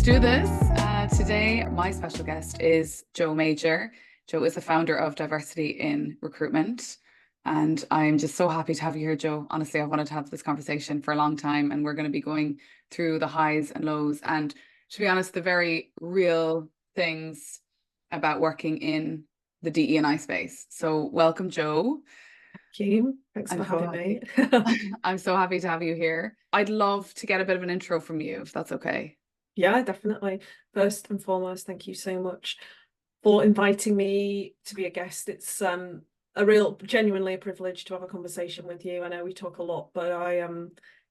Let's do this. Today, my special guest is Joe Major. Joe is the founder of Diversity in Recruitment. And I'm just so happy to have you here, Joe. Honestly, I wanted to have this conversation for a long time, and we're going to be going through the highs and lows. And to be honest, the very real things about working in the DE&I space. So welcome, Joe. Thank you. Thanks for having me. I'm so happy to have you here. I'd love to get a bit of an intro from you, if that's okay. Yeah, definitely. First and foremost, thank you so much for inviting me to be a guest. It's genuinely a privilege to have a conversation with you. I know we talk a lot, but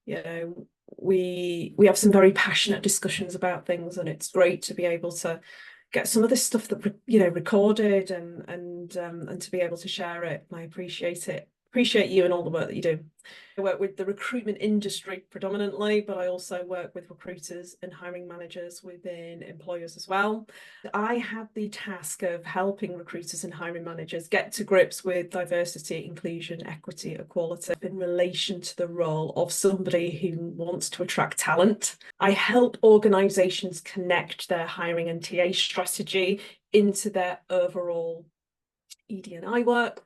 we have some very passionate discussions about things, and it's great to be able to get some of this stuff that recorded and to be able to share it. I appreciate it. Appreciate you and all the work that you do. I work with the recruitment industry predominantly, but I also work with recruiters and hiring managers within employers as well. I have the task of helping recruiters and hiring managers get to grips with diversity, inclusion, equity, equality in relation to the role of somebody who wants to attract talent. I help organizations connect their hiring and TA strategy into their overall ED&I work.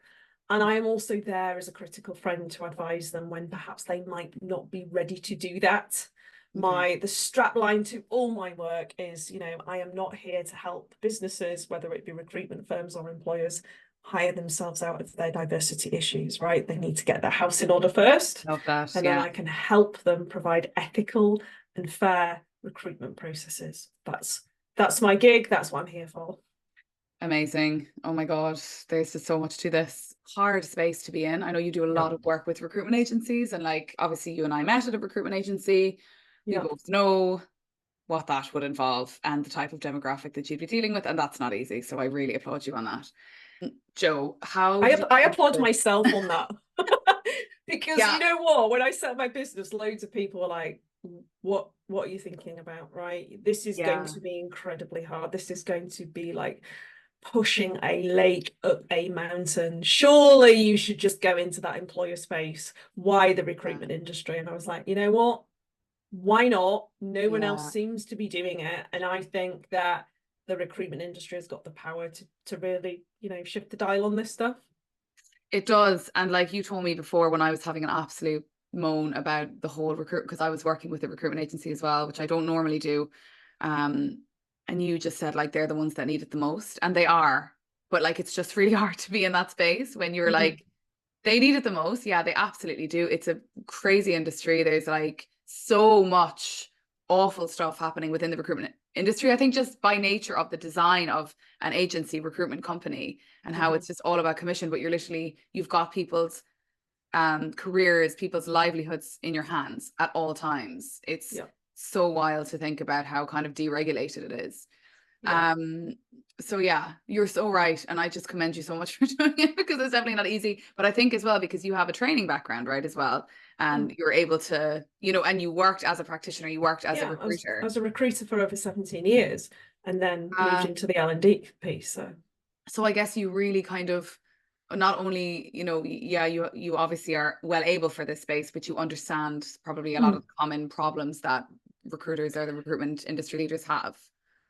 And I am also there as a critical friend to advise them when perhaps they might not be ready to do that. The strap line to all my work is, I am not here to help businesses, whether it be recruitment firms or employers, hire themselves out of their diversity issues, right? They need to get their house in order first. Love that. And then I can help them provide ethical and fair recruitment processes. That's my gig. That's what I'm here for. Amazing. Oh my God, there's just so much to this. Hard space to be in. I know you do a lot of work with recruitment agencies, and obviously you and I met at a recruitment agency. We both know what that would involve and the type of demographic that you'd be dealing with, and that's not easy. So I really applaud you on that. Joe, I applaud myself on that. Because you know what? When I set my business, loads of people were like, what are you thinking about, right? This is going to be incredibly hard. This is going to be like pushing a lake up a mountain. Surely you should just go into that employer space. Why the recruitment industry? And I was like, you know what? Why not? No one else seems to be doing it. And I think that the recruitment industry has got the power to really, shift the dial on this stuff. It does. And like you told me before, when I was having an absolute moan about the whole recruit, because I was working with a recruitment agency as well, which I don't normally do. And you just said they're the ones that need it the most, and they are. But it's just really hard to be in that space when you're they need it the most. Yeah, they absolutely do. It's a crazy industry. There's so much awful stuff happening within the recruitment industry. I think just by nature of the design of an agency recruitment company and how it's just all about commission, but you've got people's careers, people's livelihoods in your hands at all times. It's so wild to think about how kind of deregulated it is. So yeah, you're so right, and I just commend you so much for doing it, because it's definitely not easy. But I think as well, because you have a training background, right, as well, and you're able to, and you worked as a practitioner, you worked as a recruiter. I was a recruiter for over 17 years, and then moved into the L&D piece. So I guess you really kind of not only, you obviously are well able for this space, but you understand probably a lot of the common problems that recruiters or the recruitment industry leaders have.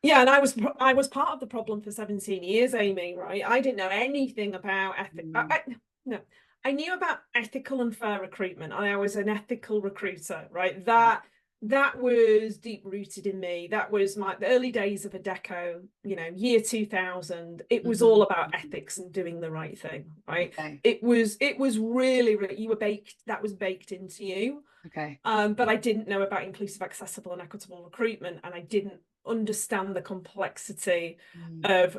Yeah, and I was part of the problem for 17 years, Amy, right? I didn't know anything about ethics. I knew about ethical and fair recruitment. I was an ethical recruiter, right? That was deep rooted in me. That was the early days of Adecco, year 2000. It was all about ethics and doing the right thing, right? Okay. It was really, that was baked into you. Okay. But I didn't know about inclusive, accessible and equitable recruitment, and I didn't understand the complexity of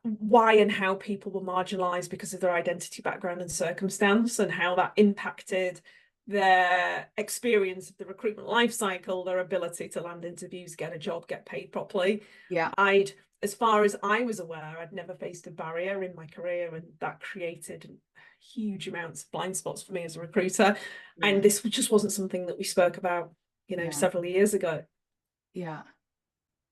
why and how people were marginalized because of their identity, background and circumstance, and how that impacted their experience of the recruitment life cycle, their ability to land interviews, get a job, get paid properly. Yeah. As far as I was aware, I'd never faced a barrier in my career, and that created huge amounts of blind spots for me as a recruiter. And this just wasn't something that we spoke about, several years ago. Yeah.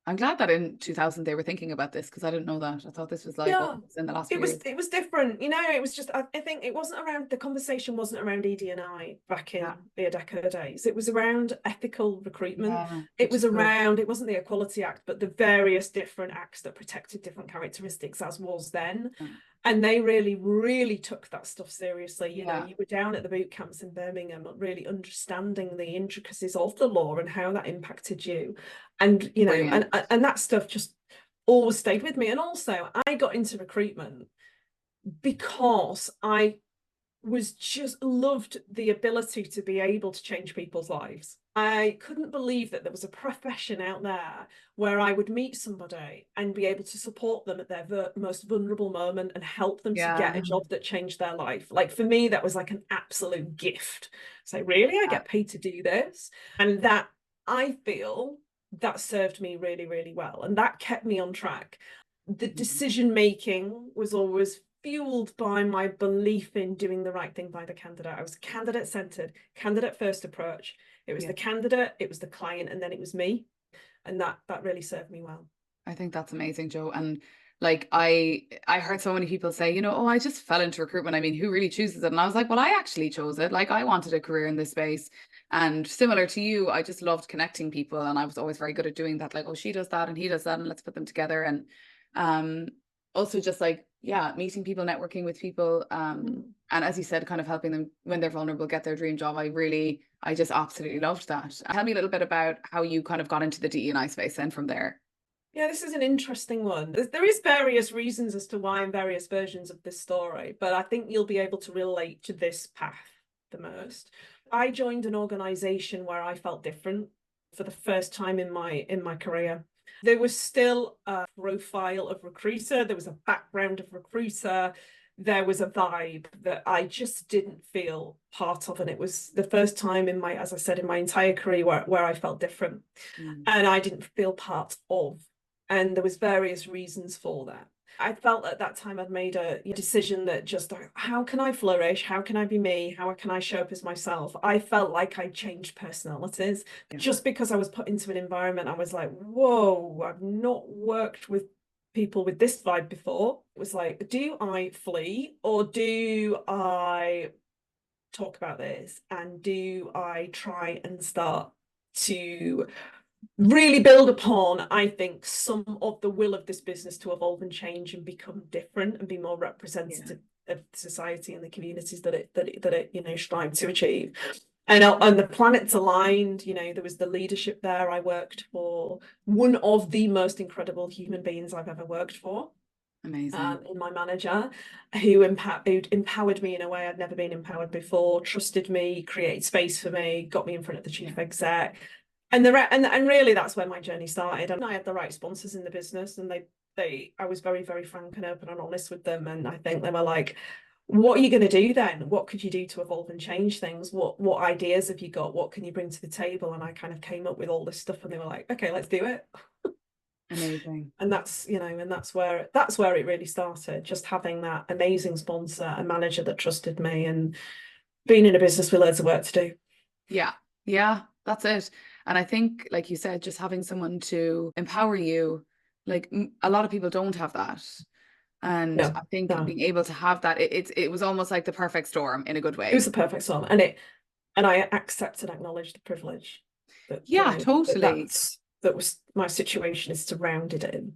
I'm glad that in 2000 they were thinking about this, because I didn't know that. I thought this was like Yeah, what was in the last few years. it was different, you know. It was just, I think it wasn't around, the conversation wasn't around ED&I back in Yeah. the Adecco days. It was around ethical recruitment. Yeah, It which was is good. around, it wasn't the Equality Act, but the various different acts that protected different characteristics, as was then. Yeah. And they really, really took that stuff seriously. You know, Yeah. you were down at the boot camps in Birmingham, really understanding the intricacies of the law and how that impacted you. And, you know, Brilliant. and that stuff just always stayed with me. And also, I got into recruitment because I was just loved the ability to be able to change people's lives. I couldn't believe that there was a profession out there where I would meet somebody and be able to support them at their most vulnerable moment and help them to get Yeah. a job that changed their life. Like, for me, that was like an absolute gift. So really, I get paid to do this. And that, I feel, that served me really, really well. And that kept me on track. The decision making was always fueled by my belief in doing the right thing by the candidate. I was candidate centered, candidate first approach. It was Yeah. the candidate, it was the client, and then it was me. And that really served me well. I think that's amazing, Joe. And like I heard so many people say, you know, oh, I just fell into recruitment. I mean, who really chooses it? And I was like, well, I actually chose it. Like I wanted a career in this space. And similar to you, I just loved connecting people. And I was always very good at doing that. Like, oh, she does that and he does that, and let's put them together. And um also just like, yeah, meeting people, networking with people. And as you said, kind of helping them when they're vulnerable, get their dream job. I just absolutely loved that. Tell me a little bit about how you kind of got into the DE&I space then from there. Yeah, this is an interesting one. There is various reasons as to why in various versions of this story, but I think you'll be able to relate to this path the most. I joined an organization where I felt different for the first time in my career. There was still a profile of recruiter, there was a background of recruiter, there was a vibe that I just didn't feel part of. And it was the first time in my, as I said, in my entire career where I felt different and I didn't feel part of. And there was various reasons for that. I felt at that time I'd made a decision that just, how can I flourish? How can I be me? How can I show up as myself? I felt like I changed personalities. Yeah. Just because I was put into an environment, I was like, whoa, I've not worked with people with this vibe before. It was like, do I flee or do I talk about this? And do I try and start to really build upon, I think, some of the will of this business to evolve and change and become different and be more representative of society and the communities that it you know, strives to achieve. And the planets aligned. You know, there was the leadership there. I worked for one of the most incredible human beings I've ever worked for. Amazing. In my manager, who empowered me in a way I'd never been empowered before, trusted me, created space for me, got me in front of the chief exec. And really that's where my journey started. And I had the right sponsors in the business, and I was very, very frank and open and honest with them. And I think they were like, what are you going to do then? What could you do to evolve and change things? What ideas have you got? What can you bring to the table? And I kind of came up with all this stuff, and they were like, okay, let's do it. Amazing. And that's, you know, and that's where it really started. Just having that amazing sponsor, a manager that trusted me, and being in a business with loads of work to do. Yeah. Yeah, that's it. And I think, like you said, just having someone to empower you, like a lot of people don't have that. And No, I think no. being able to have that, it was almost like the perfect storm in a good It was way. the perfect storm. And I accept and acknowledge the privilege that, you Yeah, know, totally. that was my situation is surrounded in.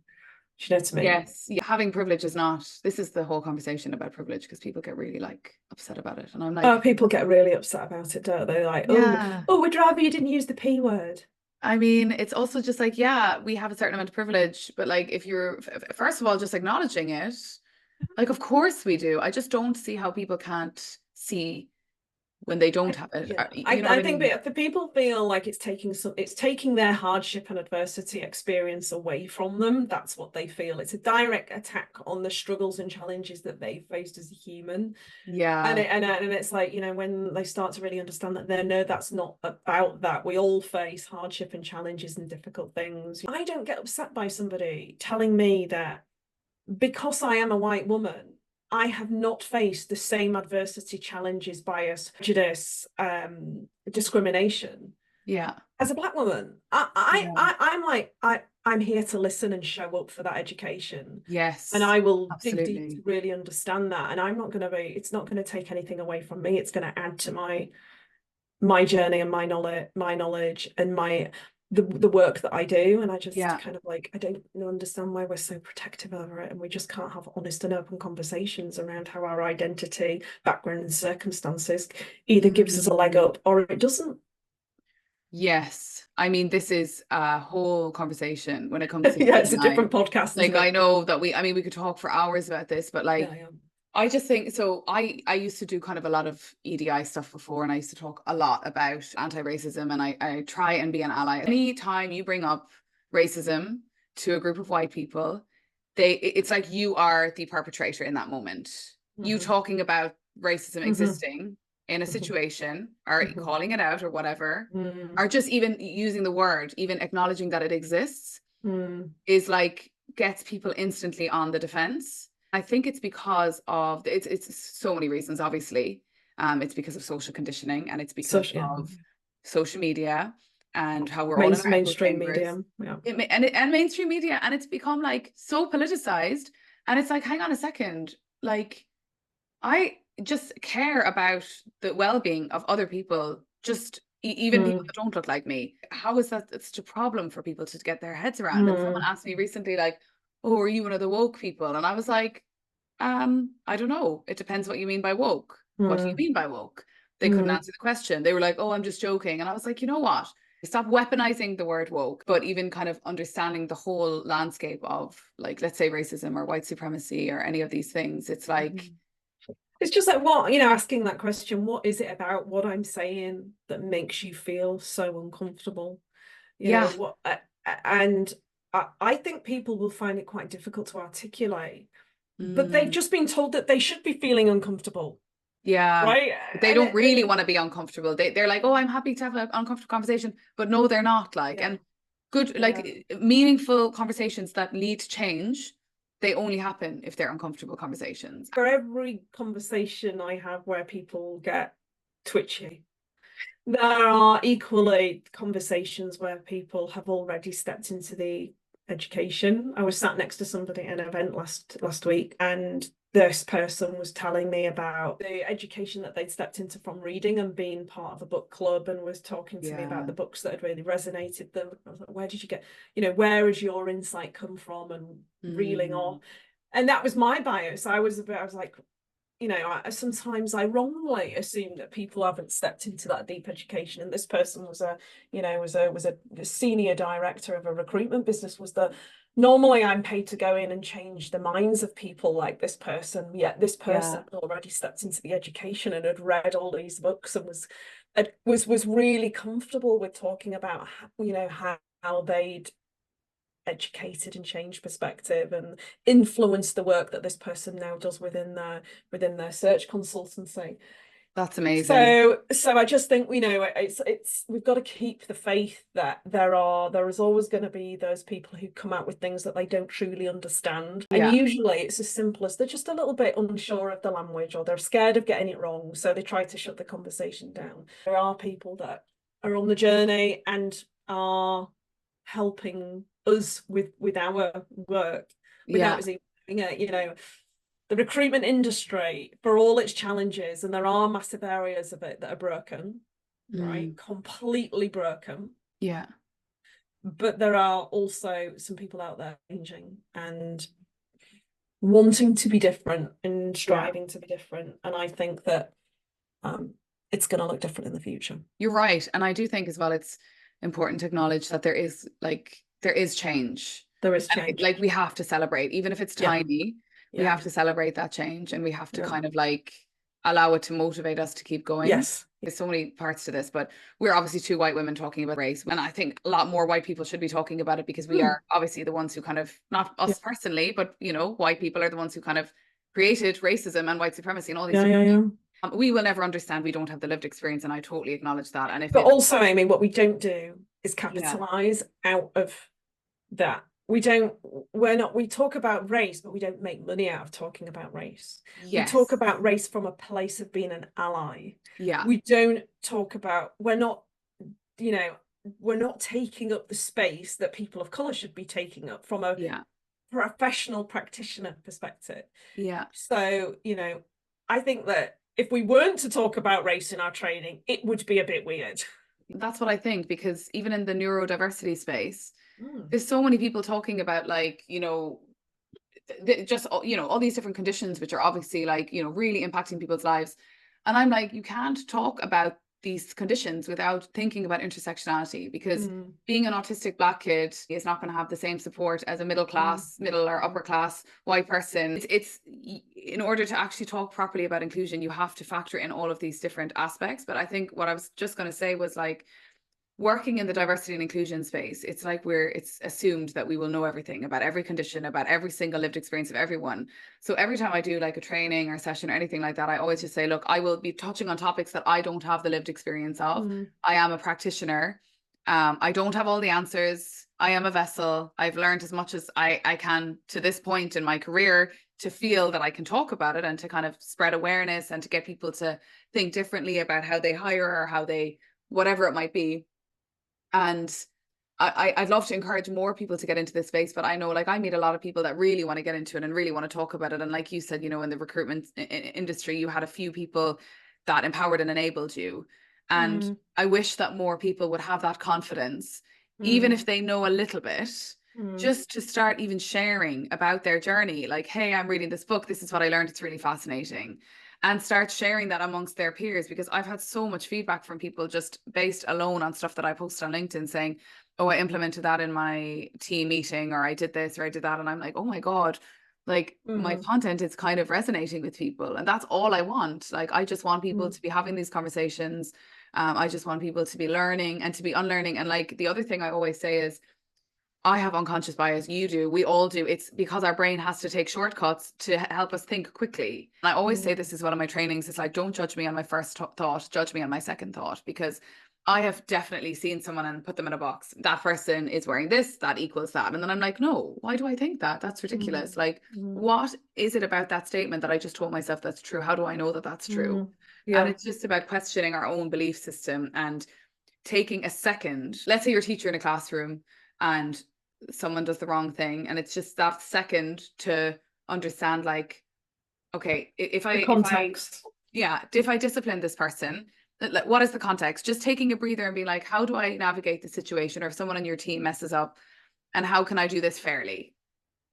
Do you know what I mean? Yes. Yeah, having privilege is not, this is the whole conversation about privilege, because people get really like upset about it. And I'm Oh, like, people get really upset about it, don't they? Like, yeah. we'd rather you didn't use the P word. I mean, it's also just like, yeah, we have a certain amount of privilege, but like if you're, first of all, just acknowledging it, like, of course we do. I just don't see how people can't see when they don't have it. You know what I I think mean? that the people feel like it's taking their hardship and adversity experience away from them. That's what they feel. It's a direct attack on the struggles and challenges that they faced as a human. Yeah. And it's like, you know, when they start to really understand that no, that's not about that. We all face hardship and challenges and difficult things. I don't get upset by somebody telling me that because I am a white woman, I have not faced the same adversity, challenges, bias, prejudice, discrimination Yeah. As a Black woman, I'm here to listen and show up for that education. And Yes, I will dig deep to absolutely. really understand that. And I'm not going to be, it's not going to take anything away from me. It's going to add to my journey and my knowledge and the work that I do. And I just Yeah. kind of like, I don't understand why we're so protective over it. And we just can't have honest and open conversations around how our identity, background, and circumstances either gives us a leg up or it doesn't. Yes. I mean, this is a whole conversation when it comes to Yeah, it's a DEI. different podcast, Like, isn't I it? know that I mean, we could talk for hours about this, but like, Yeah, yeah. I just think so. I used to do kind of a lot of EDI stuff before, and I used to talk a lot about anti-racism, and I try and be an ally. Anytime you bring up racism to a group of white people, it's like you are the perpetrator in that moment. You Mm-hmm. talking about racism Mm-hmm. existing in a Mm-hmm. situation, or Mm-hmm. calling it out or whatever, Mm-hmm. or just even using the word, even acknowledging that it exists, Mm-hmm. is like gets people instantly on the defense. I think it's because of it's so many reasons, obviously. It's because of social conditioning, and it's So because yeah, of social media and how we're all in our echo mainstream chambers. media. Yeah. And mainstream media, and it's become like so politicized. And it's like, hang on a second, like I just care about the well-being of other people, just even people Mm. that don't look like me. How is that such a problem for people to get their heads around? And someone Mm. asked me recently, like, "Oh, are you one of the woke people?" And I was like, I don't know. It depends what you mean by woke. What do you Mm. mean by woke?" They couldn't Mm. answer the question. They were like, "Oh, I'm just joking." And I was like, you know what? Stop weaponizing the word woke, but even kind of understanding the whole landscape of, like, let's say racism or white supremacy or any of these things. It's like, It's just like, what, asking that question, what is it about what I'm saying that makes you feel so uncomfortable? yeah, What, and I think people will find it quite difficult to articulate, but they've mm, just been told that they should be feeling uncomfortable, yeah. right? But they And don't really want to be uncomfortable. They're like, oh, I'm happy to have an uncomfortable conversation, but no, they're not. Like, yeah, and good, yeah. like meaningful conversations that lead to change, they only happen if they're uncomfortable conversations. For every conversation I have where people get twitchy, there are equally conversations where people have already stepped into the education. I was sat next to somebody at an event last week, and this person was telling me about the education that they'd stepped into from reading and being part of a book club, and was talking to me about Yeah. the books that had really resonated them. I was like, where did you get, where has your insight come from? And reeling off. Mm. And that was my bias. I was like, sometimes I wrongly assume that people haven't stepped into that deep education. And this person was a senior director of a recruitment business. Normally I'm paid to go in and change the minds of people like this person. Yet this person Yeah. had already stepped into the education and had read all these books and was really comfortable with talking about how they'd educated and changed perspective and influenced the work that this person now does within their search consultancy. That's amazing. So I just think, it's we've got to keep the faith that there is always going to be those people who come out with things that they don't truly understand. And Yeah. usually it's as simple as they're just a little bit unsure of the language, or they're scared of getting it wrong, so they try to shut the conversation down. There are people that are on the journey and are helping us with our work without Yeah. us even doing it. The recruitment industry, for all its challenges, and there are massive areas of it that are broken, right? Mm. Completely broken. Yeah. But there are also some people out there changing and wanting to be different and Yeah. striving to be different. And I think that it's going to look different in the future. You're right. And I do think as well, it's important to acknowledge that there is change. There is And change. like we have to celebrate, even if it's Yeah. tiny, we Yeah. have to celebrate that change, and we have to Yeah. kind of like allow it to motivate us to keep going. Yes. There's so many parts to this, but we're obviously two white women talking about race. And I think a lot more white people should be talking about it, because we are obviously the ones who kind of, not Yeah. us personally, but white people are the ones who kind of created racism and white supremacy and all these Yeah. different Yeah. things. Yeah. We will never understand. We don't have the lived experience, and I totally acknowledge that. And if But it, also, Amy, what we don't do is yeah, capitalize out of that. We talk about race, but we don't make money out of talking about race. We talk yes, about race from a place of being an ally. yeah, We don't talk about, we're not you know, we're not taking up the space that people of colour should be taking up from a professional practitioner perspective. Yeah. So, you know, I think that if we weren't to talk about race in our training, it would be a bit weird. That's what I think, because even in the neurodiversity space, there's so many people talking about, like, you know, just, you know, all these different conditions, which are obviously, like, you know, really impacting people's lives. And I'm like, you can't talk about these conditions without thinking about intersectionality, because being an autistic Black kid is not going to have the same support as a middle or upper class white person. It's in order to actually talk properly about inclusion, you have to factor in all of these different aspects. But I think what I was just going to say was, like, working in the diversity and inclusion space, it's like it's assumed that we will know everything about every condition, about every single lived experience of everyone. So every time I do like a training or session or anything like that, I always just say, look, I will be touching on topics that I don't have the lived experience of. I am a practitioner. I don't have all the answers. I am a vessel. I've learned as much as I can to this point in my career to feel that I can talk about it and to kind of spread awareness and to get people to think differently about how they hire or how they, whatever it might be. And I'd love to encourage more people to get into this space, but I know, like, I meet a lot of people that really want to get into it and really want to talk about it. And like you said, you know, in the recruitment industry, you had a few people that empowered and enabled you. And I wish that more people would have that confidence, even if they know a little bit, just to start even sharing about their journey. Like, hey, I'm reading this book. This is what I learned. It's really fascinating. And start sharing that amongst their peers, because I've had so much feedback from people just based alone on stuff that I post on LinkedIn saying, oh, I implemented that in my team meeting, or I did this or I did that. And I'm like, oh my God, like my content is kind of resonating with people. And that's all I want. Like, I just want people to be having these conversations. I just want people to be learning and to be unlearning. And like, the other thing I always say is, I have unconscious bias, you do, we all do. It's because our brain has to take shortcuts to help us think quickly. And I always say this is one of my trainings. It's like, don't judge me on my first thought, judge me on my second thought, because I have definitely seen someone and put them in a box. That person is wearing this, that equals that. And then I'm like, no, why do I think that? That's ridiculous. Like, what is it about that statement that I just told myself that's true? How do I know that that's true? And it's just about questioning our own belief system and taking a second. Let's say you're a teacher in a classroom and someone does the wrong thing, and it's just that second to understand, like, okay, if I discipline this person, like, what is the context? Just taking a breather and being like, how do I navigate the situation? Or if someone on your team messes up, and how can I do this fairly,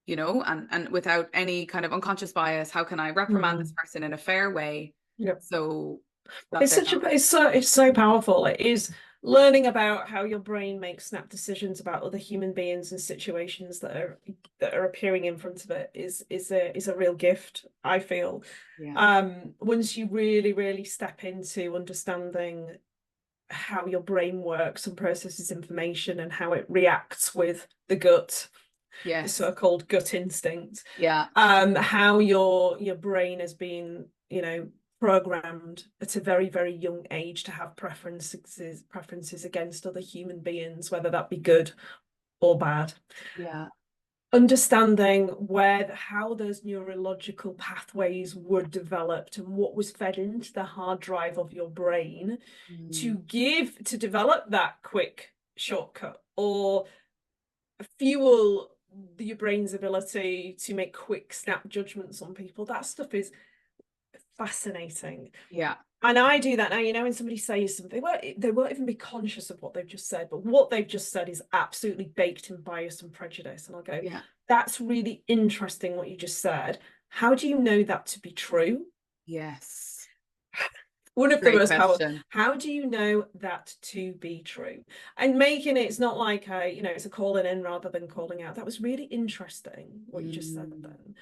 you know, and without any kind of unconscious bias? How can I reprimand this person in a fair way? So it's so powerful. It is learning about how your brain makes snap decisions about other human beings and situations that are appearing in front of it is a real gift, I feel. Once you really step into understanding how your brain works and processes information and how it reacts with the gut, the so-called gut instinct, how your brain has been, you know, programmed at a very young age to have preferences against other human beings, whether that be good or bad. Understanding how those neurological pathways were developed and what was fed into the hard drive of your brain to develop that quick shortcut or fuel your brain's ability to make quick snap judgments on people. That stuff is fascinating. And I do that now. You know, when somebody says something, they won't even be conscious of what they've just said, but what they've just said is absolutely baked in bias and prejudice. And I'll go, that's really interesting what you just said. How do you know that to be true? One of the most powerful. How do you know that to be true? And making it's not like it's a calling in rather than calling out. That was really interesting what you just said then.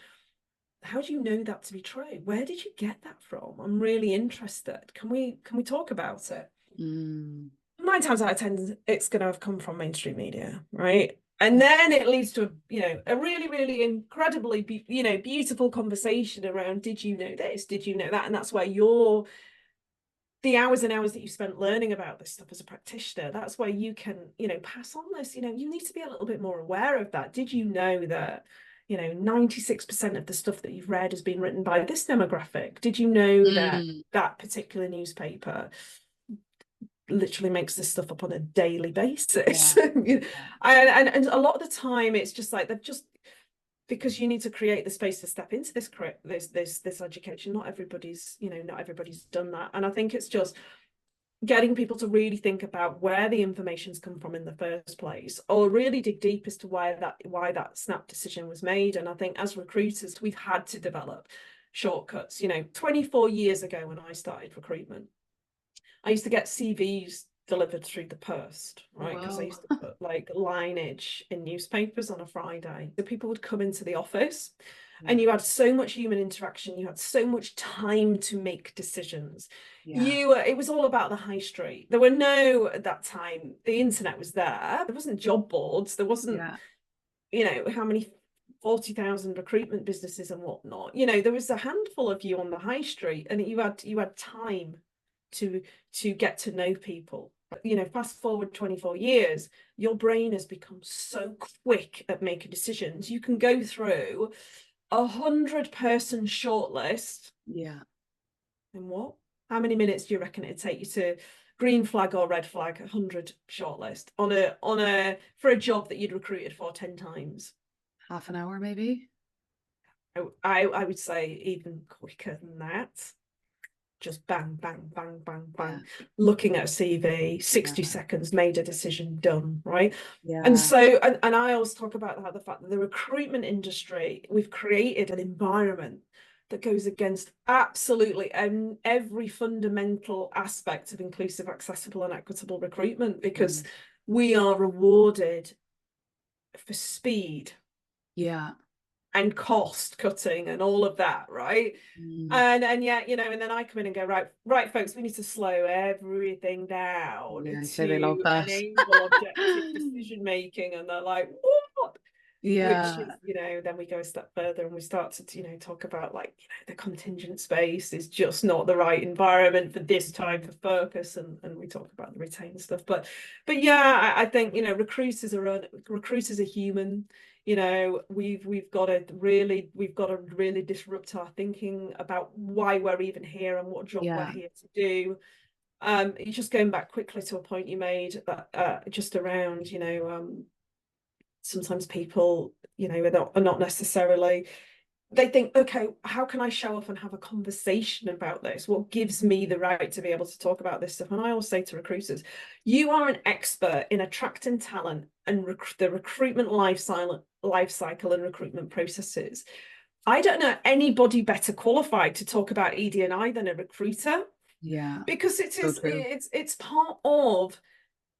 How do you know that to be true? Where did you get that from? I'm really interested. Can we talk about it? 9 times out of 10, it's going to have come from mainstream media, right? And then it leads to a really incredibly beautiful conversation around, did you know this? Did you know that? And that's where the hours and hours that you spent learning about this stuff as a practitioner, that's where you can pass on this. You need to be a little bit more aware of that. Did you know that 96% of the stuff that you've read has been written by this demographic? Did you know that particular newspaper literally makes this stuff up on a daily basis. Yeah. And a lot of the time it's just like they've just, because you need to create the space to step into this education. Not everybody's, not everybody's done that. And I think it's just getting people to really think about where the information's come from in the first place, or really dig deep as to why that snap decision was made. And I think as recruiters, we've had to develop shortcuts. 24 years ago when I started recruitment, I used to get CVs delivered through the post, right? Because I used to put like lineage in newspapers on a Friday. The people would come into the office and you had so much human interaction. You had so much time to make decisions. It was all about the high street. There were no, at that time, the internet was there. There wasn't job boards. There wasn't, how many 40,000 recruitment businesses and whatnot. There was a handful of you on the high street, and you had time to get to know people. Fast forward 24 years, your brain has become so quick at making decisions. You can go through 100-person shortlist. Yeah. And what? How many minutes do you reckon it'd take you to green flag or red flag 100 shortlist for a job that you'd recruited for 10 times? Half an hour, maybe. I would say even quicker than that. Just bang, bang, bang, bang, bang. Yeah. Looking at a CV, 60 seconds, made a decision, done, right? Yeah. And so, and I always talk about the fact that the recruitment industry, we've created an environment that goes against absolutely every fundamental aspect of inclusive, accessible, and equitable recruitment, because we are rewarded for speed. Yeah. And cost cutting and all of that, right? And yet, and then I come in and go, right, folks, we need to slow everything down to enable objective decision making. And they're like, what? Yeah. Which is, then we go a step further and we start to, talk about like, the contingent space is just not the right environment for this type of focus. And we talk about the retained stuff. But yeah, I think, recruiters are human. We've got to really disrupt our thinking about why we're even here and what job we're here to do. Just going back quickly to a point you made that just around, sometimes people, are not necessarily, they think, okay, how can I show up and have a conversation about this? What gives me the right to be able to talk about this stuff? And I always say to recruiters, you are an expert in attracting talent and the recruitment life cycle and recruitment processes. I don't know anybody better qualified to talk about ED&I than a recruiter. Yeah. Because it's part of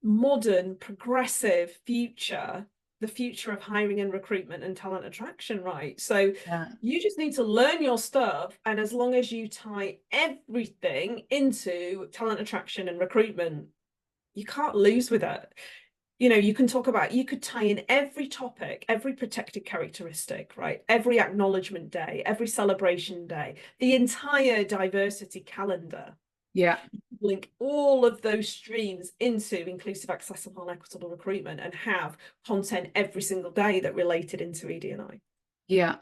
modern, progressive future, the future of hiring and recruitment and talent attraction, right? So you just need to learn your stuff, and as long as you tie everything into talent attraction and recruitment, you can't lose with it. You could tie in every topic, every protected characteristic, right? Every acknowledgement day, every celebration day, the entire diversity calendar. Yeah. Link all of those streams into inclusive, accessible, and equitable recruitment, and have content every single day that related into ED&I. Yeah.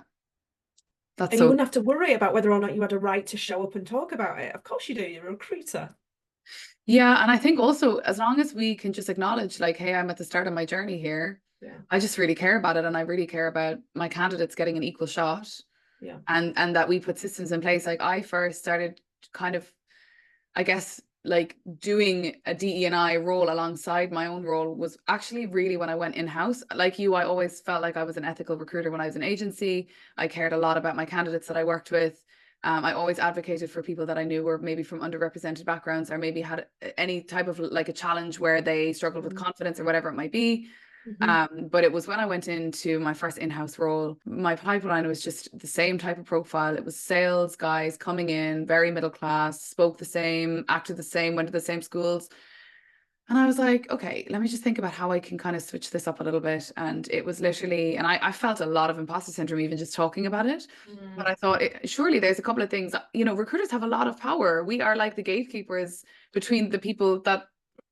And you wouldn't have to worry about whether or not you had a right to show up and talk about it. Of course you do. You're a recruiter. Yeah. And I think also, as long as we can just acknowledge, like, hey, I'm at the start of my journey here. Yeah. I just really care about it. And I really care about my candidates getting an equal shot. Yeah. And that we put systems in place. Like, I first started kind of, I guess, like doing a DE&I role alongside my own role was actually really when I went in-house. Like you, I always felt like I was an ethical recruiter when I was in agency. I cared a lot about my candidates that I worked with. I always advocated for people that I knew were maybe from underrepresented backgrounds, or maybe had any type of like a challenge where they struggled with confidence or whatever it might be. But it was when I went into my first in-house role, my pipeline was just the same type of profile. It was sales guys coming in, very middle class, spoke the same, acted the same, went to the same schools. And I was like, okay, let me just think about how I can kind of switch this up a little bit. And it was literally, and I felt a lot of imposter syndrome even just talking about it. But I thought, surely there's a couple of things, recruiters have a lot of power. We are like the gatekeepers between the people that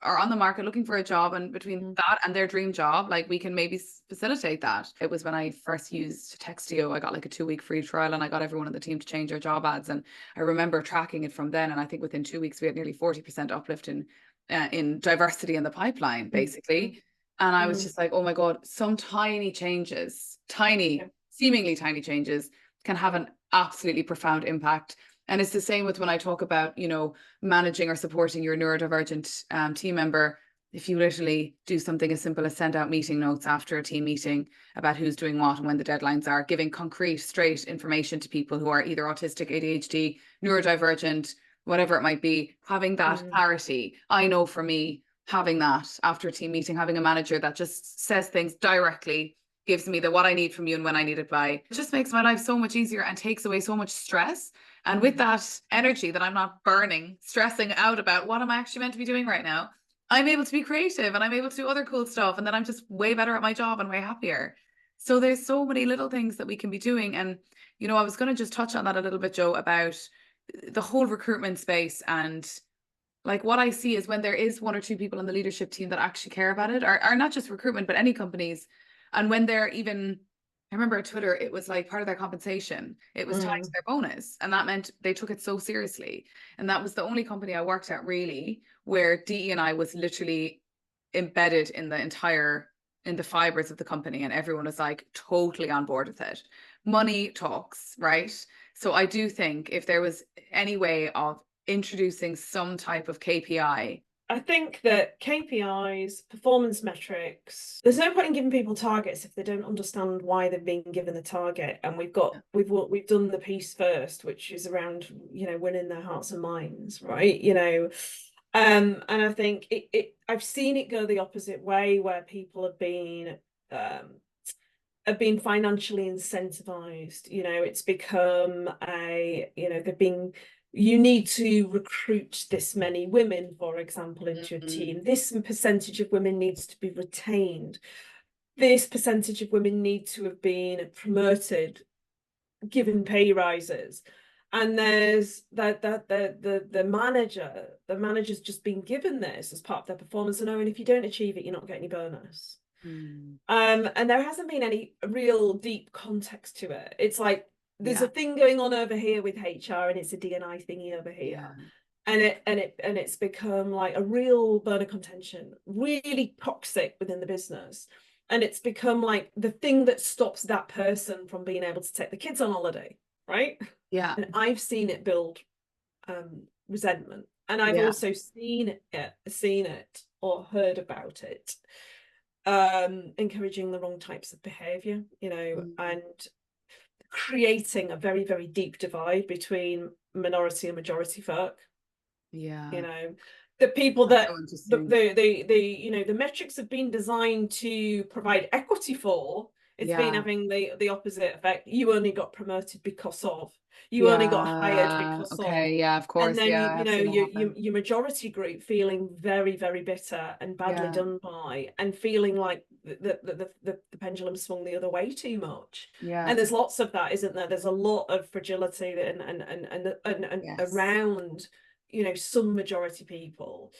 are on the market looking for a job, and between that and their dream job, like we can maybe facilitate that. It was when I first used Textio, I got like a 2-week free trial, and I got everyone on the team to change their job ads. And I remember tracking it from then. And I think within 2 weeks, we had nearly 40% uplift in in diversity in the pipeline, basically. And I was just like, oh my God, some tiny changes, seemingly tiny changes can have an absolutely profound impact. And it's the same with when I talk about, you know, managing or supporting your neurodivergent team member. If you literally do something as simple as send out meeting notes after a team meeting about who's doing what and when the deadlines are, giving concrete, straight information to people who are either autistic, ADHD, neurodivergent, whatever it might be, having that clarity. I know for me, having that after a team meeting, having a manager that just says things directly, gives me the what I need from you and when I need it by, it just makes my life so much easier and takes away so much stress. And with that energy that I'm not burning, stressing out about what am I actually meant to be doing right now, I'm able to be creative and I'm able to do other cool stuff. And then I'm just way better at my job and way happier. So there's so many little things that we can be doing. And, you know, I was going to just touch on that a little bit, Joe, about the whole recruitment space. And like what I see is when there is one or two people on the leadership team that actually care about it, or not just recruitment, but any companies. And when they're even, I remember at Twitter, it was like part of their compensation. It was tied to their bonus. And that meant they took it so seriously. And that was the only company I worked at really where DE&I was literally embedded in the fibers of the company. And everyone was like totally on board with it. Money talks, right? So I do think if there was any way of introducing some type of KPI. I think that KPIs, performance metrics, there's no point in giving people targets if they don't understand why they've been given the target. And we've done the piece first, which is around, you know, winning their hearts and minds, right? You know, and I think I've seen it go the opposite way where people have been financially incentivized. You know, it's become you need to recruit this many women, for example, into your team. This percentage of women needs to be retained. This percentage of women need to have been promoted, given pay rises. And there's the manager's just been given this as part of their performance. And if you don't achieve it, you're not getting any bonus. And there hasn't been any real deep context to it. It's like there's a thing going on over here with HR, and it's a D&I thingy over here, and it's become like a real bone of contention, really toxic within the business, and it's become like the thing that stops that person from being able to take the kids on holiday, right? Yeah, and I've seen it build resentment, and I've also seen it or heard about it encouraging the wrong types of behavior, you know, and creating a very, very deep divide between minority and majority folk. You know, the people that the metrics have been designed to provide equity for. It's been having the opposite effect. You only got promoted because of. You only got hired because of. of course. And then your majority group feeling very, very bitter and badly done by, and feeling like the pendulum swung the other way too much. And there's lots of that, isn't there? There's a lot of fragility and around, you know, some majority people,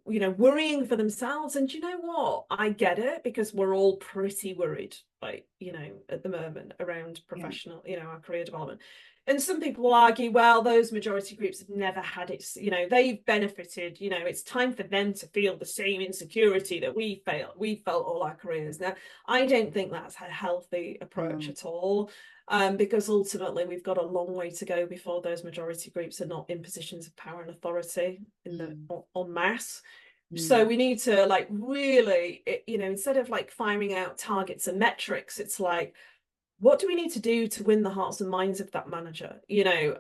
you know, worrying for themselves. And you know what? I get it, because we're all pretty worried, like, you know, at the moment around professional, you know, our career development. And some people will argue, well, those majority groups have never had it, you know, they've benefited, you know, it's time for them to feel the same insecurity that we felt all our careers. Now, I don't think that's a healthy approach at all, because ultimately we've got a long way to go before those majority groups are not in positions of power and authority in the en masse. So we need to, like, really, you know, instead of like firing out targets and metrics, it's like, what do we need to do to win the hearts and minds of that manager? You know,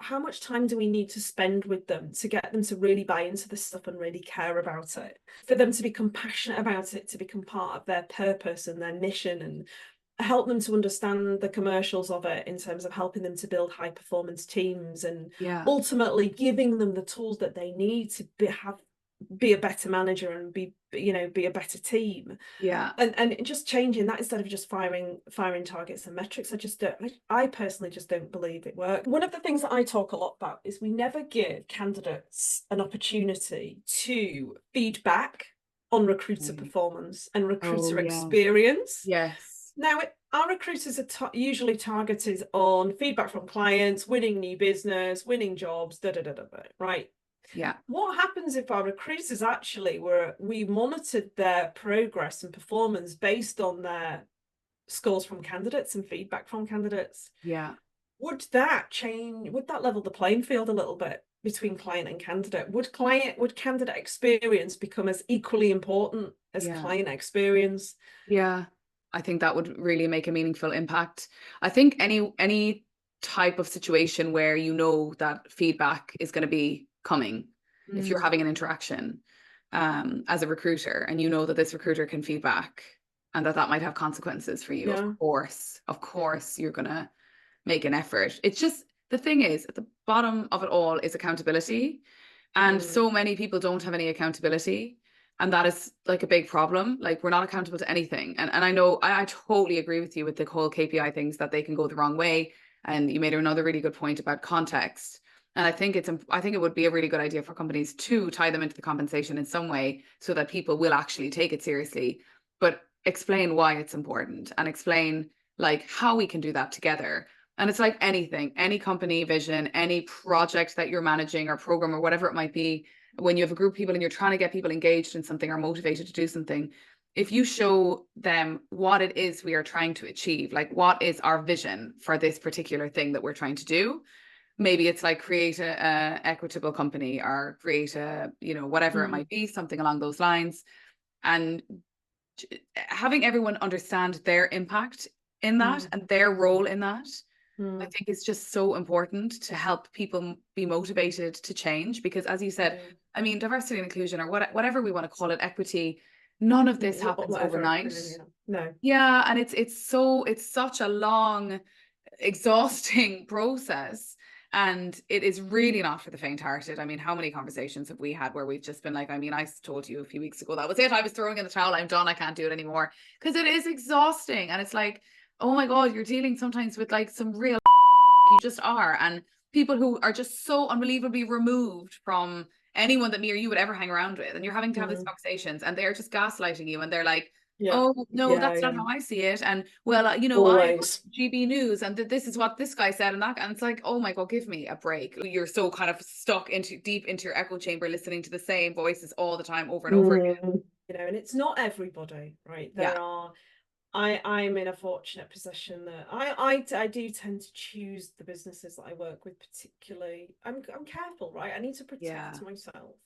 how much time do we need to spend with them to get them to really buy into this stuff and really care about it, for them to be compassionate about it, to become part of their purpose and their mission, and help them to understand the commercials of it in terms of helping them to build high performance teams, and ultimately giving them the tools that they need to be a better manager and be a better team. And just changing that instead of just firing targets and metrics. I personally just don't believe it works. One of the things that I talk a lot about is we never give candidates an opportunity to feedback on recruiter performance and recruiter experience. Now, our recruiters are usually targeted on feedback from clients, winning new business, winning jobs, right? Yeah. What happens if our recruiters actually we monitored their progress and performance based on their scores from candidates and feedback from candidates? Yeah. Would that change? Would that level the playing field a little bit between client and candidate? Would candidate experience become as equally important as Yeah. client experience? Yeah. I think that would really make a meaningful impact. I think any type of situation where you know that feedback is going to be coming, if you're having an interaction as a recruiter, and you know that this recruiter can feedback and that might have consequences for you, Yeah. of course, you're going to make an effort. It's just, the thing is, at the bottom of it all is accountability. And so many people don't have any accountability. And that is like a big problem. Like, we're not accountable to anything. And I know I totally agree with you with the whole KPI things, that they can go the wrong way. And you made another really good point about context. And I think it would be a really good idea for companies to tie them into the compensation in some way, so that people will actually take it seriously, but explain why it's important, and explain like how we can do that together. And it's like anything, any company vision, any project that you're managing or program or whatever it might be, when you have a group of people and you're trying to get people engaged in something or motivated to do something, if you show them what it is we are trying to achieve, like what is our vision for this particular thing that we're trying to do, maybe it's like create a equitable company, or create a, whatever it might be, something along those lines. And having everyone understand their impact in that and their role in that, I think is just so important to help people be motivated to change. Because as you said, I mean, diversity and inclusion, or whatever we want to call it, equity, none of this happens overnight. No. Yeah, and it's such a long, exhausting process. And it is really not for the faint-hearted. I mean, how many conversations have we had where we've just been like, I mean, I told you a few weeks ago, that was it. I was throwing in the towel. I'm done. I can't do it anymore. Because it is exhausting. And it's like, oh my God, you're dealing sometimes with like some real you just are. And people who are just so unbelievably removed from anyone that me or you would ever hang around with. And you're having to have these conversations, and they're just gaslighting you. And they're like, oh, no, that's not how I see it. And well, I watch GB News, and this is what this guy said, and that. And it's like, oh my God, give me a break. You're so kind of stuck deep into your echo chamber, listening to the same voices all the time, over and over again. And it's not everybody, right? I'm in a fortunate position that I do tend to choose the businesses that I work with particularly. I'm careful, right? I need to protect myself.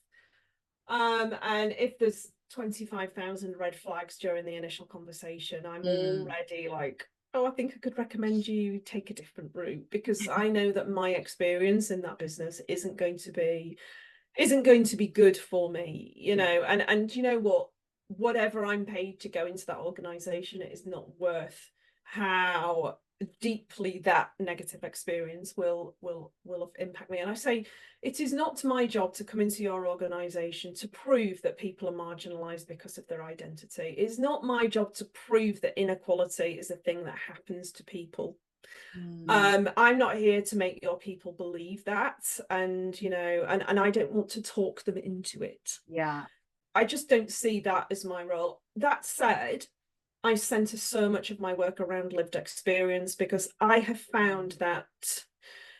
And if there's 25,000 red flags during the initial conversation, I'm already like, oh, I think I could recommend you take a different route, because I know that my experience in that business isn't going to be good for me, and you know what? Whatever I'm paid to go into that organization, it is not worth how deeply that negative experience will impact me. And I say, it is not my job to come into your organization to prove that people are marginalized because of their identity. It's not my job to prove that inequality is a thing that happens to people. I'm not here to make your people believe that, and and I don't want to talk them into it. I just don't see that as my role. That said, I center so much of my work around lived experience, because I have found that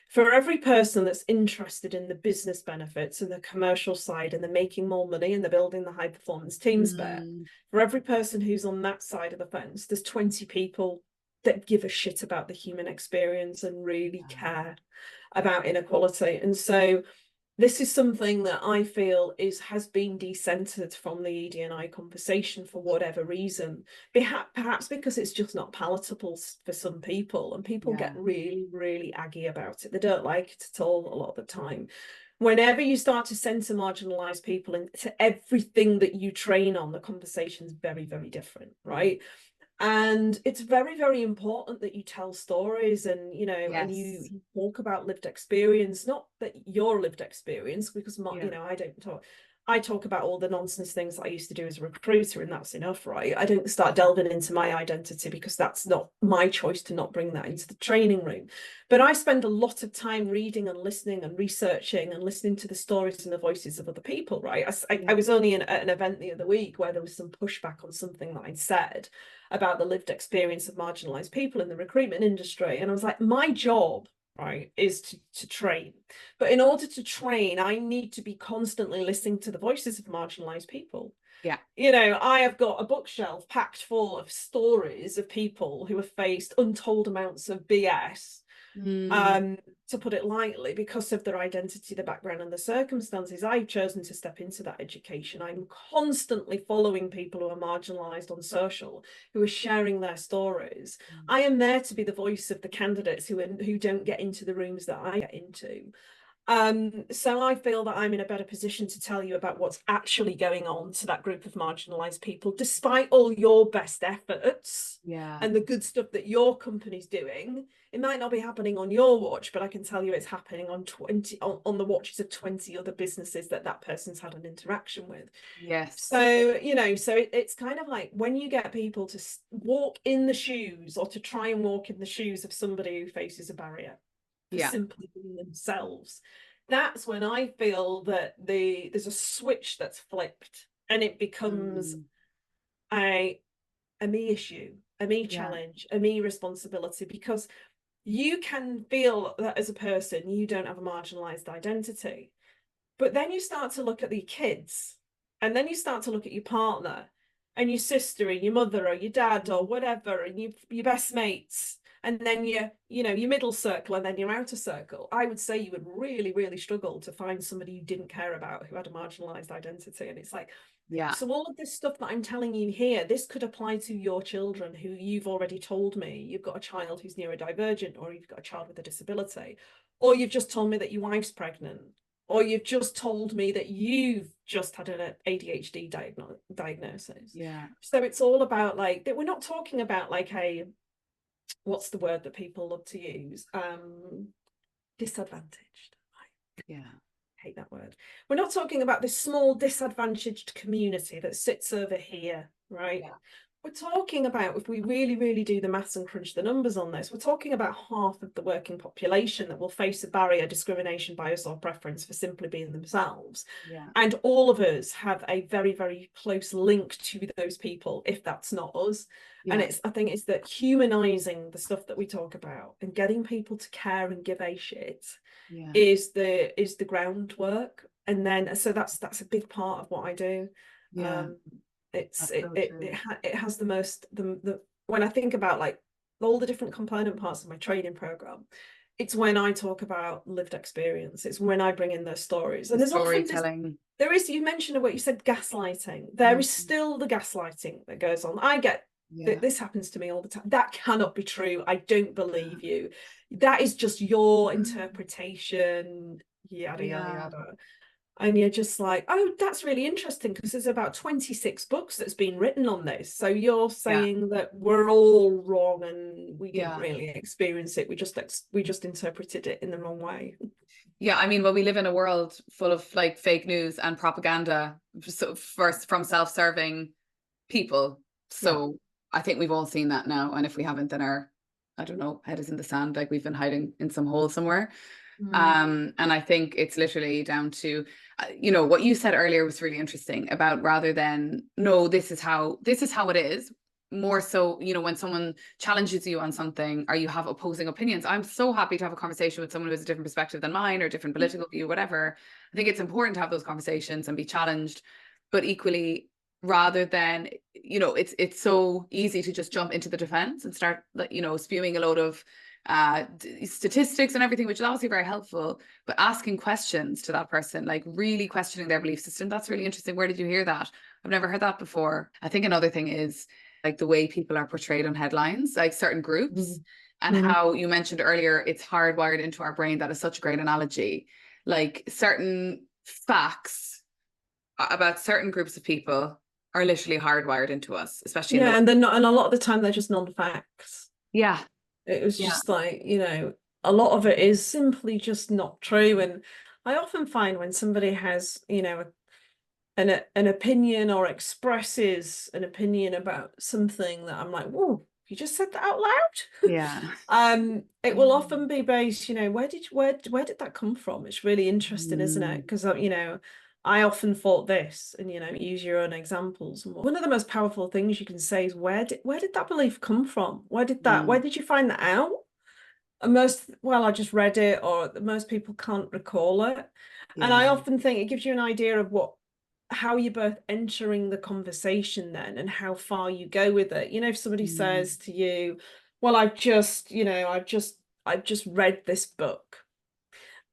for every person that's interested in the business benefits and the commercial side and the making more money and the building the high performance teams bit, for every person who's on that side of the fence, there's 20 people that give a shit about the human experience and really care about inequality. And so this is something that I feel has been decentered from the ED&I conversation for whatever reason. Perhaps because it's just not palatable for some people, and people get really, really aggy about it. They don't like it at all a lot of the time. Whenever you start to center marginalized people into everything that you train on, the conversation's very, very different, right? And it's very, very important that you tell stories, and and you talk about lived experience, not that your lived experience, because I talk about all the nonsense things that I used to do as a recruiter, and that's enough, right? I don't start delving into my identity, because that's not my choice to not bring that into the training room. But I spend a lot of time reading and listening and researching and listening to the stories and the voices of other people, right? I was only at an event the other week where there was some pushback on something that I'd said about the lived experience of marginalized people in the recruitment industry. And I was like, my job right, is to train. But in order to train, I need to be constantly listening to the voices of marginalized people. Yeah. You know, I have got a bookshelf packed full of stories of people who have faced untold amounts of BS, to put it lightly, because of their identity, the background, and the circumstances. I've chosen to step into that education. I'm constantly following people who are marginalized on social, who are sharing their stories. I am there to be the voice of the candidates who don't get into the rooms that I get into. So I feel that I'm in a better position to tell you about what's actually going on to that group of marginalized people, despite all your best efforts and the good stuff that your company's doing. It might not be happening on your watch, but I can tell you it's happening on the watches of 20 other businesses that person's had an interaction with. Yes. So, you know, it's kind of like when you get people to walk in the shoes, or to try and walk in the shoes of somebody who faces a barrier, for simply being themselves, that's when I feel that there's a switch that's flipped, and it becomes a me issue, a me challenge, a me responsibility, because you can feel that as a person you don't have a marginalized identity, but then you start to look at the kids, and then you start to look at your partner and your sister and your mother or your dad or whatever, and your best mates, and then your middle circle, and then your outer circle. I would say you would really, really struggle to find somebody you didn't care about who had a marginalized identity. And it's like, so all of this stuff that I'm telling you here, this could apply to your children, who you've already told me you've got a child who's neurodivergent, or you've got a child with a disability, or you've just told me that your wife's pregnant, or you've just told me that you've just had an ADHD diagnosis. So it's all about, like, that we're not talking about like what's the word that people love to use? Disadvantaged. I hate that word. We're not talking about this small disadvantaged community that sits over here, right? We're talking about, if we really, really do the maths and crunch the numbers on this, we're talking about half of the working population that will face a barrier, discrimination, bias, or preference for simply being themselves. And all of us have a very, very close link to those people, if that's not us. And I think it's that humanizing the stuff that we talk about and getting people to care and give a shit is the groundwork. And then, so that's a big part of what I do. It has the most, when I think about like all the different component parts of my training program, it's when I talk about lived experience, it's when I bring in those stories. And there's storytelling. You mentioned what you said, gaslighting. There is still the gaslighting that goes on. I get this happens to me all the time. That cannot be true. I don't believe you. That is just your interpretation, yada yada yada. And you're just like, oh, that's really interesting, because there's about 26 books that's been written on this. So you're saying that we're all wrong and we didn't really experience it. We just interpreted it in the wrong way. Yeah, I mean, well, we live in a world full of like fake news and propaganda, first from self-serving people. So I think we've all seen that now. And if we haven't, then I don't know, head is in the sand, like we've been hiding in some hole somewhere. And I think it's literally down to, what you said earlier was really interesting about, rather than, no, this is how it is, more so, when someone challenges you on something, or you have opposing opinions. I'm so happy to have a conversation with someone who has a different perspective than mine, or different political view, whatever. I think it's important to have those conversations and be challenged, but equally, rather than, it's so easy to just jump into the defense and start, spewing a load of statistics and everything, which is obviously very helpful, but asking questions to that person, like really questioning their belief system, that's really interesting. Where did you hear that? I've never heard that before. I think another thing is like the way people are portrayed on headlines, like certain groups, and how you mentioned earlier, it's hardwired into our brain. That is such a great analogy. Like certain facts about certain groups of people are literally hardwired into us, especially and they're not, and a lot of the time they're just non-facts. It was just like, a lot of it is simply just not true. And I often find when somebody has, an opinion, or expresses an opinion about something, that I'm like, whoa, you just said that out loud? It will often be based, where did that come from? It's really interesting, isn't it? Because, I often thought this, and use your own examples. One of the most powerful things you can say is, where did that belief come from? Where did you find that out? I just read it, or most people can't recall it. And I Yeah. often think it gives you an idea of how you're both entering the conversation then, and how far you go with it. You know, if somebody Mm. says to you, well, I've just read this book,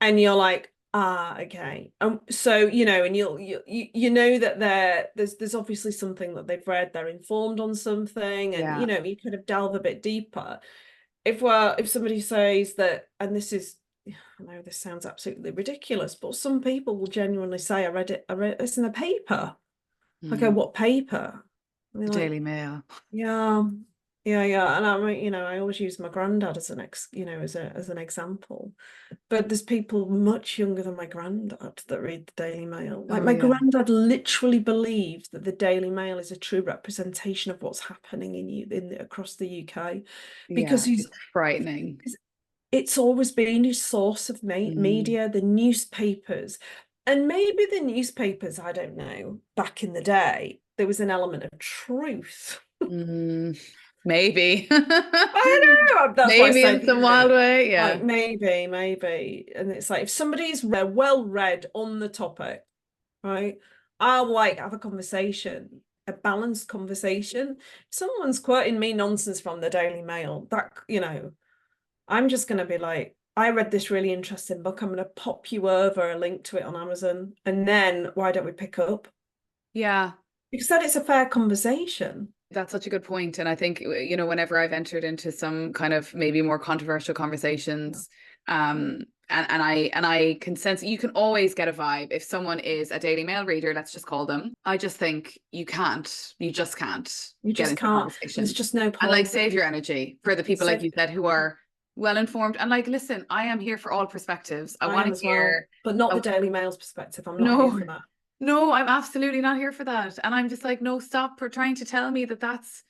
and you're like, ah, okay. So, and you know that there's obviously something that they've read, they're informed on something, and Yeah. you kind of delve a bit deeper. If somebody says that, and this is, I know this sounds absolutely ridiculous, but some people will genuinely say, I read this in a paper. I go, Mm. what paper? And they're The like, Daily Mail. yeah, yeah. And I always use my granddad as as an example. But there's people much younger than my granddad that read the Daily Mail. Like Oh my yeah. granddad literally believes that the Daily Mail is a true representation of what's happening across the UK, because Yeah. It's frightening. it's always been his source of Mm. media, the newspapers. And maybe the newspapers, I don't know, back in the day, there was an element of truth. Mm. Maybe. I know, that's why I Maybe say, in some wild way. like Yeah. maybe. And it's like, if somebody's well read on the topic, right, I'll like have a conversation, a balanced conversation. If someone's quoting me nonsense from the Daily Mail, I'm just going to be like, I read this really interesting book. I'm going to pop you over a link to it on Amazon. And then why don't we pick up? Yeah. Because then it's a fair conversation. That's such a good point. And I think, whenever I've entered into some kind of maybe more controversial conversations, and I can sense you can always get a vibe if someone is a Daily Mail reader, let's just call them. I just think you just can't You get just into a can't. There's conversation just no and like point. save your energy for the people, So like you said, who are well informed. And like, listen, I am here for all perspectives. I I want am to as well, hear. but not I, the Daily Mail's perspective. I'm not here no, for that. no, I'm absolutely not here for that. And I'm just like, no, stop for trying to tell me that that's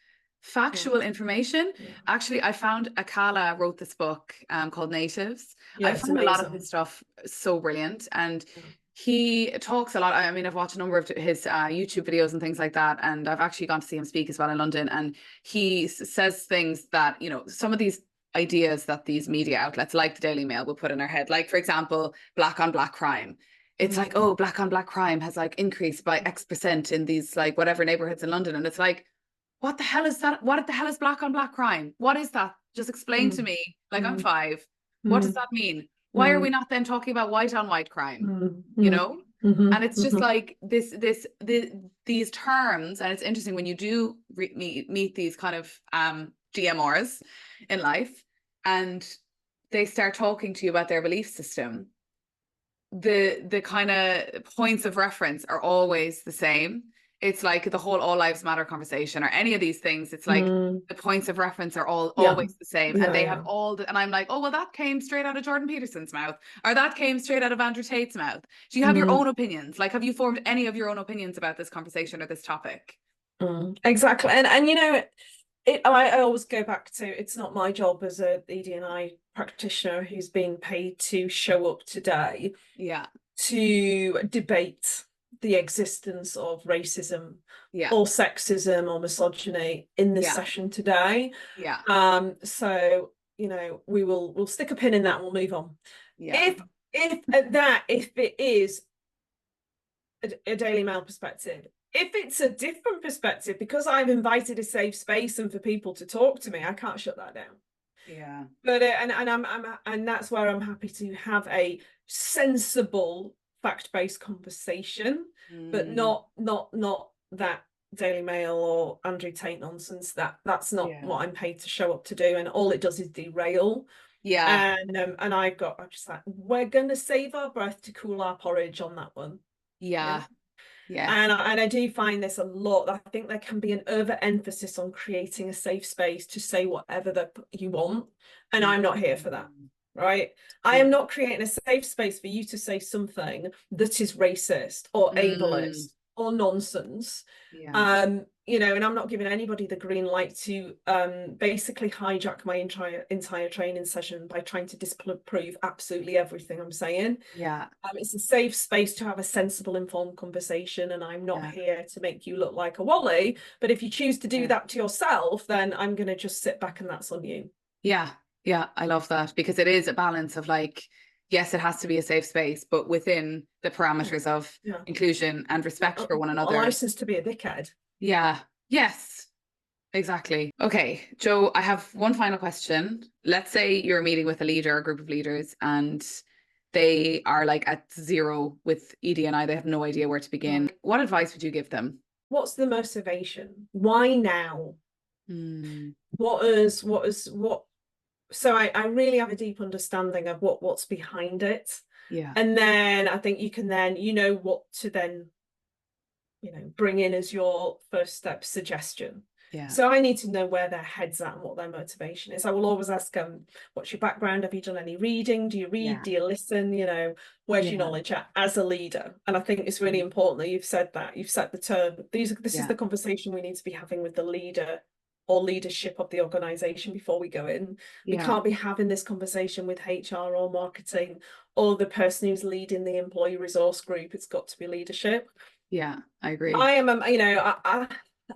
Yeah, factual information. yeah, Actually, I found Akala wrote this book called Natives. yeah. I It's found a lot of his amazing. stuff so brilliant. And Yeah. he talks a lot. I mean, I've watched a number of his YouTube videos and things like that. And I've actually gone to see him speak as well in London. And he says things that, some of these ideas that these media outlets like the Daily Mail will put in our head. Like, for example, black on black crime. It's like, oh, black on black crime has like increased by X% in these like whatever neighborhoods in London. And it's like, what the hell is that? What the hell is black on black crime? What is that? Just explain to Mm, me. Like, I'm mm, 5. What does mm, that mean? Why are we mm, not then talking about white on white crime? mm, You mm, know? And mhm, it's just mhm, like these terms, and it's interesting when you do meet these kind of DMRs in life, and they start talking to you about their belief system. The kind of points of reference are always the same. It's like the whole all lives matter conversation or any of these things. It's like mm. the points of reference are all Yeah, always the same, and yeah, they have yeah. and I'm like, oh well, that came straight out of Jordan Peterson's mouth, or that came straight out of Andrew Tate's mouth. Do you have your Mm, own opinions? Like, have you formed any of your own opinions about this conversation or this topic? exactly. And I always go back to, it's not my job as a ED&I practitioner who's being paid to show up today Yeah, to debate the existence of racism yeah, or sexism or misogyny in this yeah, session today. yeah, So we'll stick a pin in that and we'll move on. yeah. If it is a Daily Mail perspective, if it's a different perspective, because I've invited a safe space and for people to talk to me, I can't shut that down. Yeah. But and that's where I'm happy to have a sensible fact-based conversation, but Mm, not that Daily Mail or Andrew Tate nonsense. That's not yeah. what I'm paid to show up to do, and all it does is derail. Yeah. And I'm just like, we're gonna save our breath to cool our porridge on that one. Yeah. Yeah. Yeah. And I do find this a lot. I think there can be an overemphasis on creating a safe space to say whatever that you want. And I'm not here for that. Mm. Right. I Yeah. am not creating a safe space for you to say something that is racist or Mm. ableist or nonsense. Yeah. And I'm not giving anybody the green light to basically hijack my entire training session by trying to disprove absolutely everything I'm saying. Yeah. It's a safe space to have a sensible, informed conversation, and I'm not Yeah. here to make you look like a wally. But if you choose to do Yeah. that to yourself, then I'm going to just sit back and that's on you. Yeah. Yeah, I love that, because it is a balance of like, yes, it has to be a safe space, but within the parameters of Yeah. inclusion and Not respect a, for one not a another. license to be a dickhead. Yeah. Yes. Exactly. Okay, Joe, I have one final question. Let's say you're meeting with a leader, a group of leaders, and they are like at zero with ED&I. They have no idea where to begin. What advice would you give them? What's the motivation? Why now? Mm, What so I really have a deep understanding of what's behind it. yeah. And then I think you can then, what to then, bring in as your first step suggestion. Yeah. So I need to know where their head's at and what their motivation is. I will always ask them, what's your background? Have you done any reading? Do you read? Yeah. Do you listen? Where's your Yeah. knowledge at as a leader? And I think it's really important that you've said that. You've set the tone. This is Yeah. the conversation we need to be having with the leader or leadership of the organization before we go in. We Yeah. can't be having this conversation with HR or marketing or the person who's leading the employee resource group. It's got to be leadership. Yeah. I agree. I am,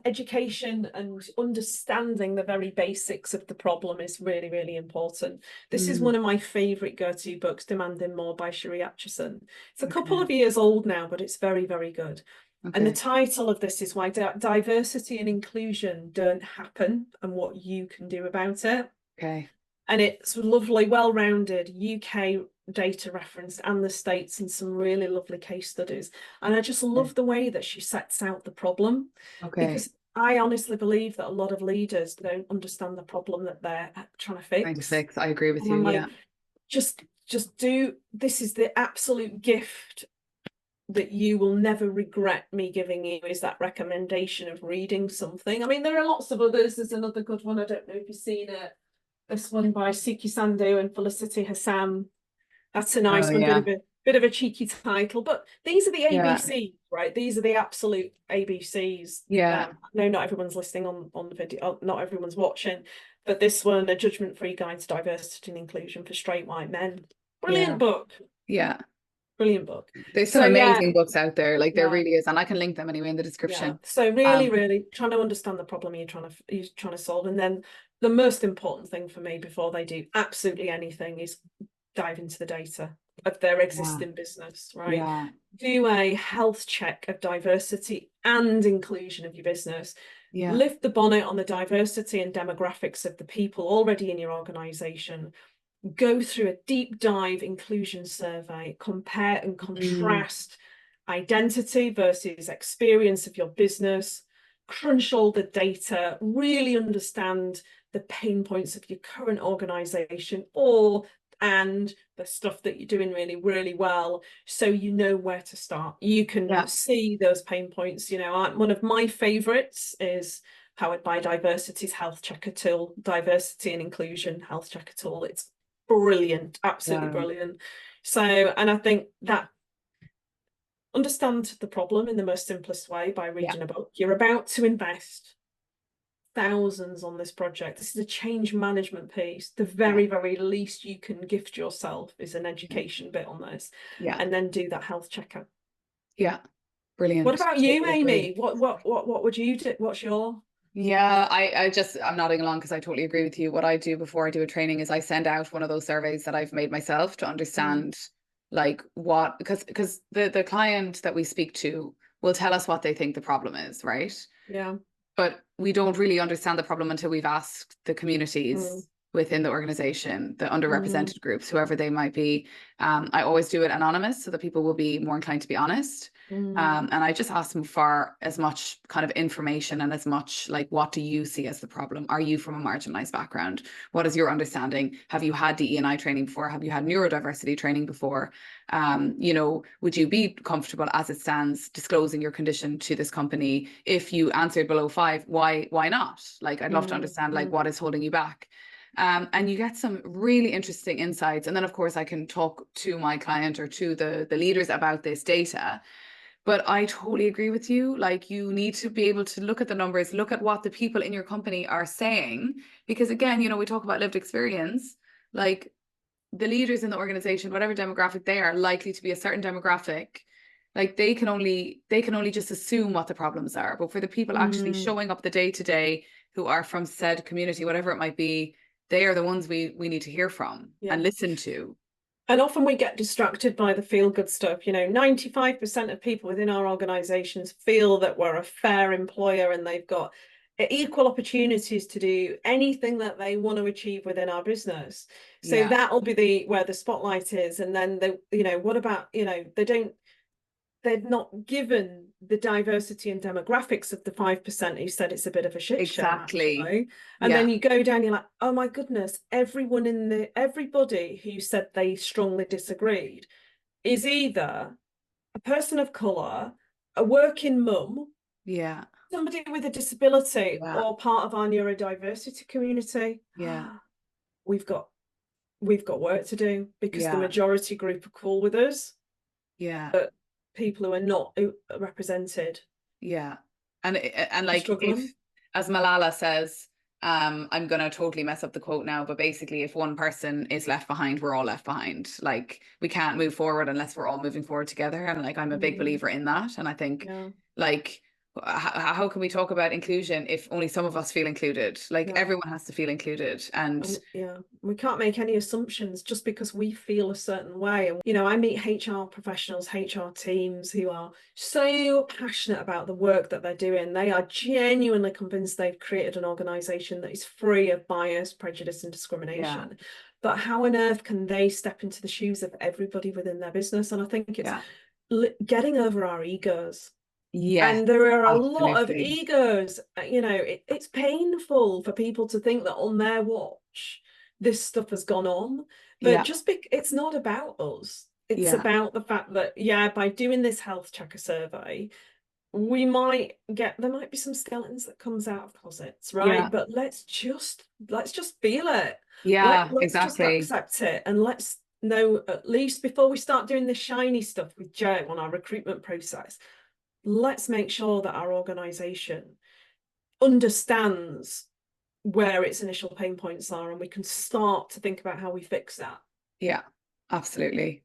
education and understanding the very basics of the problem is really, really important. This is one of my favorite go-to books, Demanding More by Sheree Atchison. It's a couple of years old now, but it's very, very good. And the title of this is Why Diversity and Inclusion Don't Happen and What You Can Do About It. Okay. And it's lovely, well-rounded UK data referenced and the States and some really lovely case studies. And I just love the way that she sets out the problem. Okay. Because I honestly believe that a lot of leaders don't understand the problem that they're trying to fix. Trying to fix. I agree with and you. I'm Yeah. like, just do, this is the absolute gift that you will never regret me giving you, is that recommendation of reading something. I mean, there are lots of others. There's another good one. I don't know if you've seen it. This one by Siki Sandhu and Felicity Hassam. That's a nice one, Yeah. bit of a cheeky title, but these are the Yeah. ABCs, right? These are the absolute ABCs. Yeah. No, not everyone's listening on the video, not everyone's watching, but this one, A Judgment-Free Guide to Diversity and Inclusion for Straight White Men. Brilliant book. Yeah. Brilliant book. There's some amazing books out there. Like there really is, and I can link them anyway in the description. So really, really trying to understand the problem you're trying to solve, and then the most important thing for me before they do absolutely anything is dive into the data of their existing business, right? Yeah. Do a health check of diversity and inclusion of your business. Yeah. Lift the bonnet on the diversity and demographics of the people already in your organization. Go through a deep dive inclusion survey, compare and contrast identity versus experience of your business, crunch all the data, really understand the pain points of your current organization and the stuff that you're doing really, really well, so you know where to start. You can see those pain points. One of my favorites is Powered by Diversity's Health Checker tool, Diversity and Inclusion Health Checker tool. It's brilliant, absolutely brilliant. So, and I think that understand the problem in the most simplest way by reading a book. You're about to invest thousands on this project. This is a change management piece. The very, very least you can gift yourself is an education bit on this. And then do that health checker. Yeah. Brilliant. What about you, Amy? What would you do? What's your... Yeah, I'm nodding along because I totally agree with you. What I do before I do a training is I send out one of those surveys that I've made myself to understand like what, because the client that we speak to will tell us what they think the problem is, right? Yeah. But we don't really understand the problem until we've asked the communities within the organization, the underrepresented groups, whoever they might be. I always do it anonymous so that people will be more inclined to be honest. And I just ask them for as much kind of information and as much like, what do you see as the problem? Are you from a marginalized background? What is your understanding? Have you had DE&I training before? Have you had neurodiversity training before? Would you be comfortable as it stands disclosing your condition to this company? If you answered below 5, why not? Like, I'd love to understand like what is holding you back. And you get some really interesting insights. And then, of course, I can talk to my client or to the leaders about this data. But I totally agree with you. Like, you need to be able to look at the numbers, look at what the people in your company are saying. Because again, we talk about lived experience. Like, the leaders in the organization, whatever demographic they are, likely to be a certain demographic. Like, they can only just assume what the problems are. But for the people actually showing up the day to day who are from said community, whatever it might be, they are the ones we need to hear from and listen to. And often we get distracted by the feel-good stuff. 95% of people within our organizations feel that we're a fair employer and they've got equal opportunities to do anything that they want to achieve within our business. So that'll be where the spotlight is. And then what about, they're not given the diversity and demographics of the 5% who said it's a bit of a shit show. Actually. And then you go down, you're like, oh my goodness, everybody who said they strongly disagreed is either a person of colour, a working mum, somebody with a disability, or part of our neurodiversity community. We've got work to do, because the majority group are cool with us. But people who are not represented. And like, if, as Malala says, I'm gonna totally mess up the quote now, but basically, if one person is left behind, we're all left behind. Like, we can't move forward unless we're all moving forward together. And like, I'm a big believer in that. And I think like, how can we talk about inclusion if only some of us feel included? Like, everyone has to feel included. And we can't make any assumptions just because we feel a certain way. And I meet HR professionals, HR teams who are so passionate about the work that they're doing. They are genuinely convinced they've created an organization that is free of bias, prejudice, and discrimination. But how on earth can they step into the shoes of everybody within their business? And I think it's getting over our egos. And there are a lot of egos. It's painful for people to think that on their watch this stuff has gone on, but it's not about us. It's about the fact that by doing this health checker survey, there might be some skeletons that comes out of closets, right? But let's just feel it. Let's just accept it, and let's know, at least before we start doing the shiny stuff with Joe on our recruitment process, let's make sure that our organization understands where its initial pain points are, and we can start to think about how we fix that. Absolutely.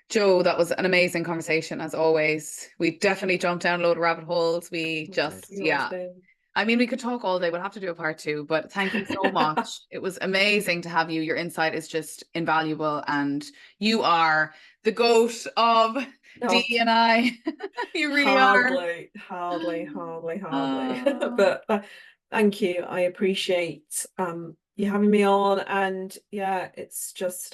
Jo, that was an amazing conversation as always. We definitely jumped down a load of rabbit holes. I mean, we could talk all day. We'll have to do a part 2, but thank you so much. It was amazing to have you. Your insight is just invaluable, and you are the GOAT of DEI. You really are. Hardly. But thank you. I appreciate you having me on, and it's just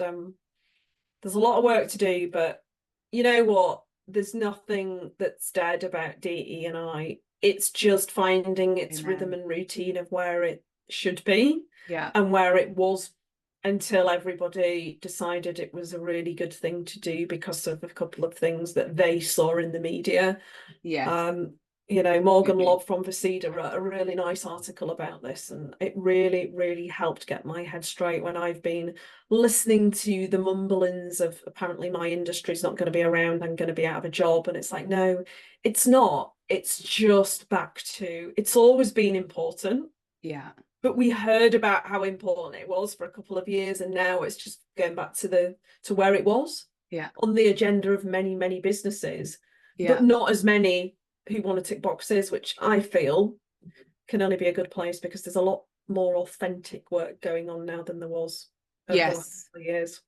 there's a lot of work to do, but you know what? There's nothing that's dead about DE&I. It's just finding its rhythm and routine of where it should be and where it was, until everybody decided it was a really good thing to do because of a couple of things that they saw in the media. Morgan Lobb from Vasida wrote a really nice article about this, and it really, really helped get my head straight when I've been listening to the mumblings of apparently my industry's not going to be around, I'm going to be out of a job. And it's like, no, it's not. It's just back to, it's always been important. But we heard about how important it was for a couple of years, and now it's just going back to where it was on the agenda of many, many businesses, but not as many who want to tick boxes, which I feel can only be a good place, because there's a lot more authentic work going on now than there was over the last couple of years.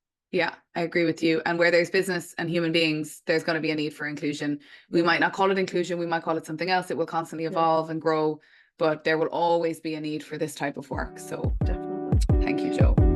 I agree with you. And where there's business and human beings, there's going to be a need for inclusion. We might not call it inclusion, we might call it something else. It will constantly evolve and grow, but there will always be a need for this type of work. So definitely. Thank you, Jo.